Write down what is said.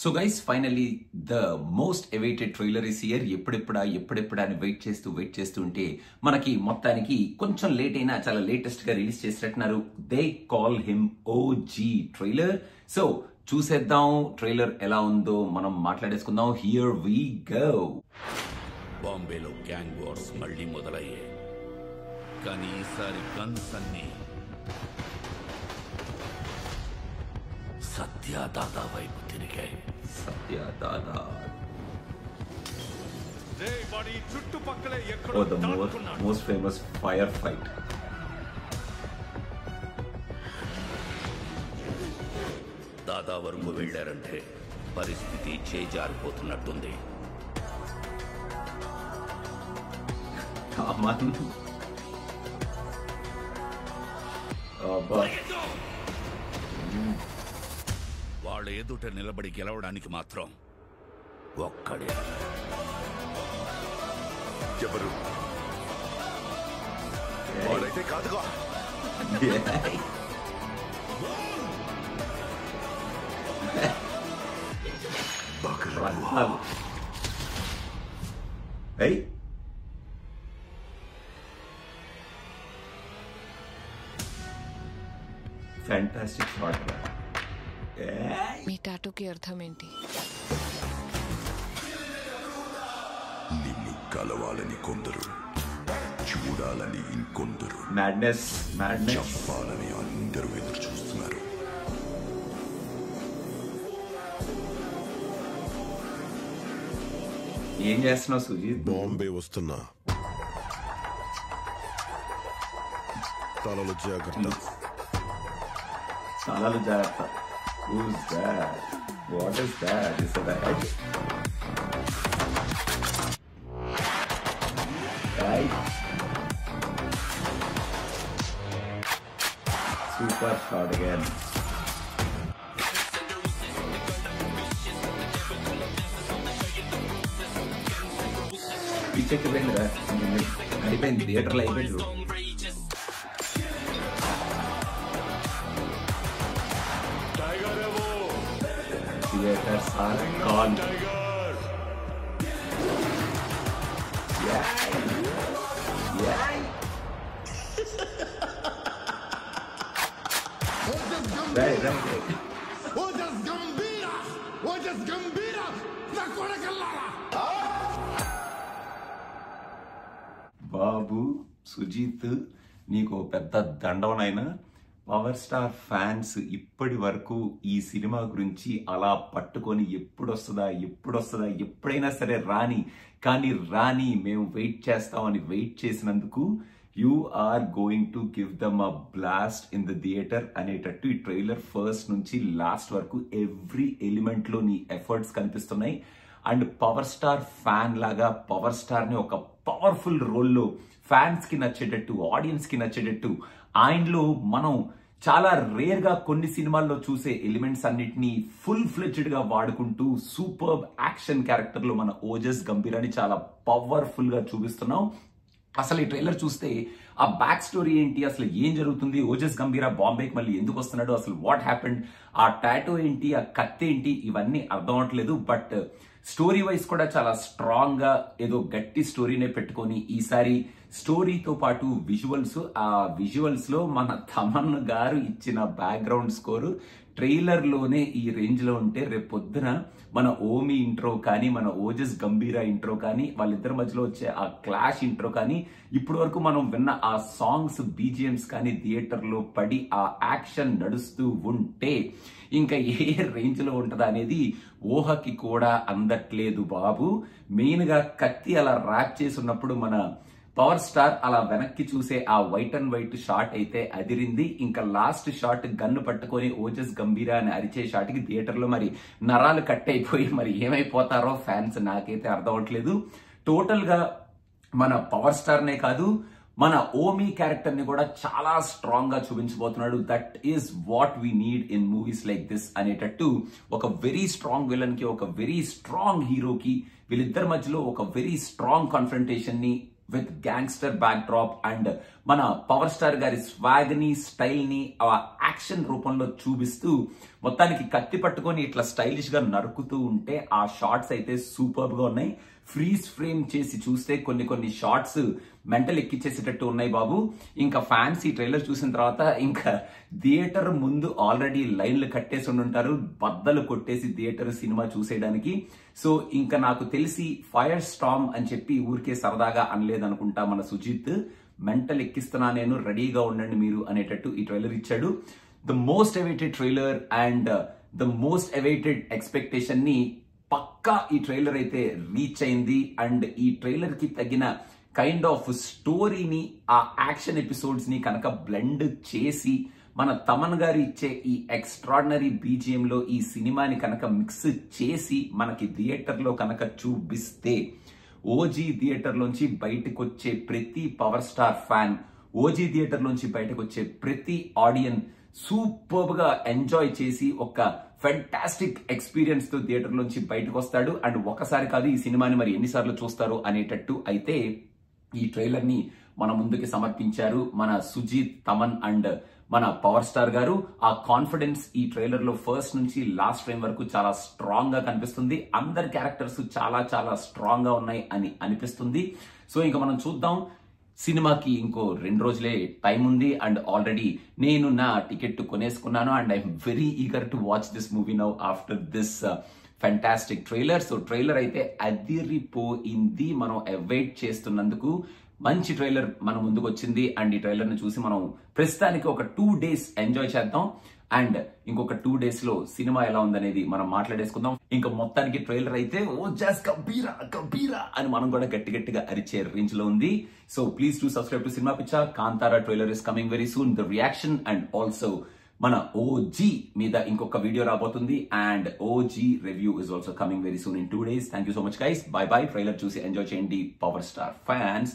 So guys finally the most awaited trailer is here. ఎప్పుడెప్పుడా అని wait చేస్తూ ఉంటే మనకి మొత్తానికి కొంచెం లేట్ అయినా చాలా లేటెస్ట్ గా రిలీజ్ చేసినట్టున్నారు. They call him OG trailer. సో చూసేద్దాం ట్రైలర్ ఎలా ఉందో మనం మాట్లాడేసుకుందాం. Here we go. బాంబేలో గ్యాంగ్ వార్స్ మళ్ళీ మొదలయ్యాయి. కానీ ఈసారి గన్స్ అన్ని సత్యదాదా వైపు తిరిగాయి. సత్యదాదా చుట్టుపక్కలే most famous fire fight. Dada వరకు వెళ్ళారంటే పరిస్థితి చేజారిపోతున్నట్టుంది. వాళ్ళ ఎదుట నిలబడి గెలవడానికి మాత్రం ఒక్కడే. ఎవరు వాడైతే కాదుగా. Fantastic shot. మీ టాటూకి అర్థం ఏంటి? నిన్ను కలవాలని కొందరు, చూడాలని ఇంకొందరు, మ్యాడ్నెస్ చెప్పాలని అందరూ ఎదురు చూస్తున్నారు. ఏం చేస్తున్నావు సుజీత్? బాంబే వస్తున్నా. తలలు జాగ్రత్త. తలలు జాగ్రత్త. Who's that? What is that? Is it a head? Right. Super shot again. पीछे के बैठ रहा है. అయిపోయింది థియేటర్లో అయిపోయింది. Theaters are gone. Right. బాబు సుజీత్ నీకు పెద్ద దండవనైనా. పవర్ స్టార్ ఫ్యాన్స్ ఇప్పటి వరకు ఈ సినిమా గురించి అలా పట్టుకొని ఎప్పుడొస్తుందా ఎప్పుడైనా సరే రాని మేము వెయిట్ చేస్తామని వెయిట్ చేసినందుకు you are going to give them a blast in the theatre అనేటట్టు ఈ ట్రైలర్ ఫస్ట్ నుంచి లాస్ట్ వరకు ఎవ్రీ ఎలిమెంట్ లో నీ ఎఫర్ట్స్ కనిపిస్తున్నాయి. అండ్ పవర్ స్టార్ ఫ్యాన్ లాగా పవర్ స్టార్ ని ఒక పవర్ఫుల్ రోల్లో ఫ్యాన్స్ కి నచ్చేటట్టు, ఆడియన్స్ కి నచ్చేటట్టు ఆయనలో మనం చాలా రేర్ గా కొన్ని సినిమాల్లో చూసే ఎలిమెంట్స్ అన్నిటినీ ఫుల్ ఫ్లెడ్జ్డ్ గా వాడుకుంటూ సూపర్ యాక్షన్ క్యారెక్టర్ లో మన ఓజస్ గంభీరాని చాలా పవర్ఫుల్ గా చూపిస్తున్నాం. అసలు ఈ ట్రైలర్ చూస్తే ఆ బ్యాక్ స్టోరీ ఏంటి, అసలు ఏం జరుగుతుంది, ఓజస్ గంభీరా బాంబేకి మళ్ళీ ఎందుకు వస్తున్నాడు, అసలు వాట్ హ్యాపెండ్, ఆ టాటూ ఏంటి, ఆ కత్తి ఏంటి, ఇవన్నీ అర్థం అవట్లేదు. బట్ స్టోరీ వైజ్ కూడా చాలా స్ట్రాంగ్ గా ఏదో గట్టి స్టోరీనే పెట్టుకొని ఈసారి స్టోరీతో పాటు విజువల్స్ లో మన తమన్ గారు ఇచ్చిన బ్యాక్గ్రౌండ్ స్కోర్ ట్రైలర్ లోనే ఈ రేంజ్ లో ఉంటే రేపు పొద్దున మన ఓమి ఇంట్రో కానీ, మన ఓజస్ గంభీరా ఇంట్రో కానీ, వాళ్ళిద్దరి మధ్యలో వచ్చే ఆ క్లాష్ ఇంట్రో కానీ, ఇప్పటి వరకు మనం విన్న ఆ సాంగ్స్ బీజిఎంస్ కానీ థియేటర్ లో పడి ఆ యాక్షన్ నడుస్తూ ఉంటే ఇంకా ఏ రేంజ్ లో ఉంటదా అనేది ఊహకి కూడా అందట్లేదు బాబు. మెయిన్ గా కత్తి అలా ర్యాప్ చేసి ఉన్నప్పుడు మన పవర్ స్టార్ అలా వెనక్కి చూసే ఆ వైట్ అండ్ వైట్ షాట్ అయితే అదిరింది. ఇంకా లాస్ట్ షాట్ గన్ను పట్టుకొని ఓజస్ గంభీరా అని అరిచే షాట్ కి థియేటర్ లో మరి నరాలు కట్ అయిపోయి మరి ఏమైపోతారో ఫ్యాన్స్ నాకైతే అర్థం అవట్లేదు. టోటల్ గా మన పవర్ స్టార్ నే కాదు మన ఓమి క్యారెక్టర్ ని కూడా చాలా స్ట్రాంగ్ గా చూపించబోతున్నాడు. That is what we need in movies like this అనేటట్టు ఒక వెరీ స్ట్రాంగ్ విలన్ కి, ఒక వెరీ స్ట్రాంగ్ హీరోకి వీళ్ళిద్దరి మధ్యలో ఒక వెరీ స్ట్రాంగ్ కాన్ఫ్రంటేషన్ ని with gangster back drop and మన పవర్ స్టార్ గారి స్వాగ్ ని, స్టైల్ ని, ఆ యాక్షన్ రూపంలో చూపిస్తూ మొత్తానికి కత్తి పట్టుకొని ఇట్లా స్టైలిష్ గా నరుకుతూ ఉంటే ఆ షార్ట్స్ అయితే సూపర్ గా ఉన్నాయి. ఫ్రీజ్ ఫ్రేమ్ చేసి చూస్తే కొన్ని షార్ట్స్ మెంటల్ ఎక్కిచ్చేసేటట్టు ఉన్నాయి బాబు. ఇంకా ఫ్యాన్స్ ఈ ట్రైలర్ చూసిన తర్వాత ఇంకా థియేటర్ ముందు ఆల్రెడీ లైన్లు కట్టేసి ఉండుంటారు, బద్దలు కొట్టేసి థియేటర్ సినిమా చూసేయడానికి. సో ఇంకా నాకు తెలిసి ఫైర్ స్టార్మ్ అని చెప్పి ఊరికే సరదాగా అనలేదనుకుంటా మన సుజిత్. మెంటల్ ఎక్కిస్తున్నా నేను, రెడీగా ఉండండి మీరు అనేటట్టు ఈ ట్రైలర్ ఇచ్చాడు. The most awaited trailer and the most awaited expectation ని పక్కా ఈ ట్రైలర్ అయితే రీచ్ అయింది. అండ్ ఈ ట్రైలర్ కి తగిన కైండ్ ఆఫ్ స్టోరీని, ఆ యాక్షన్ ఎపిసోడ్స్ ని కనుక బ్లెండ్ చేసి మన తమన్ గారు ఇచ్చే ఈ ఎక్స్ట్రాడినరీ బీజిఎం లో ఈ సినిమాని కనుక మిక్స్ చేసి మనకి థియేటర్ లో కనుక చూపిస్తే ఓజీ థియేటర్ లోంచి బయటకు వచ్చే ప్రతి power star fan, OG theatre లోంచి బయటకు వచ్చే ప్రతి ఆడియన్స్ సూపర్ గా ఎంజాయ్ చేసి ఒక ఫెంటాస్టిక్ ఎక్స్పీరియన్స్ తో థియేటర్ నుంచి బయటకు వస్తాడు. అండ్ ఒకసారి కాదు ఈ సినిమాని మరి ఎన్నిసార్లు చూస్తారు అనేటట్టు అయితే ఈ ట్రైలర్ ని మన ముందుకి సమర్పించారు మన సుజిత్, తమన్ అండ్ మన పవర్ స్టార్ గారు. ఆ కాన్ఫిడెన్స్ ఈ ట్రైలర్ లో ఫస్ట్ నుంచి లాస్ట్ ఫ్రేమ్ వరకు చాలా స్ట్రాంగ్ గా కనిపిస్తుంది. అందరి క్యారెక్టర్స్ చాలా స్ట్రాంగ్ గా ఉన్నాయి అని అనిపిస్తుంది. సో ఇంకా మనం చూద్దాం. సినిమాకి ఇంకో 2 రోజులే టైం ఉంది అండ్ ఆల్రెడీ నేను నా టికెట్ కొనేసుకున్నాను and I'm very eager to watch this movie now after this fantastic trailer. So trailer అయితే అదిరిపోయింది. మనం అవైట్ చేస్తున్నందుకు మంచి ట్రైలర్ మన ముందుకు వచ్చింది అండ్ ఈ ట్రైలర్ ని చూసి మనం ప్రస్తుతానికి ఒక 2 days ఎంజాయ్ చేద్దాం అండ్ ఇంకొక 2 days లో సినిమా ఎలా ఉందనేది మనం మాట్లాడేసుకుందాం. ఇంకా మొత్తానికి ట్రైలర్ అయితే ఓ జస్ట్ కబీరా అని మనం కూడా గట్టిగా అరిచే రేంజ్ లో ఉంది. So please to subscribe to cinema పిచ్చా. Kantara trailer is coming very soon, the reaction and also మన ఓజీ మీద ఇంకొక వీడియో రాబోతుంది and OG review is also coming very soon in 2 days. Thank you so much guys. Bye trailer చూసి enjoy చేయండి power star fans.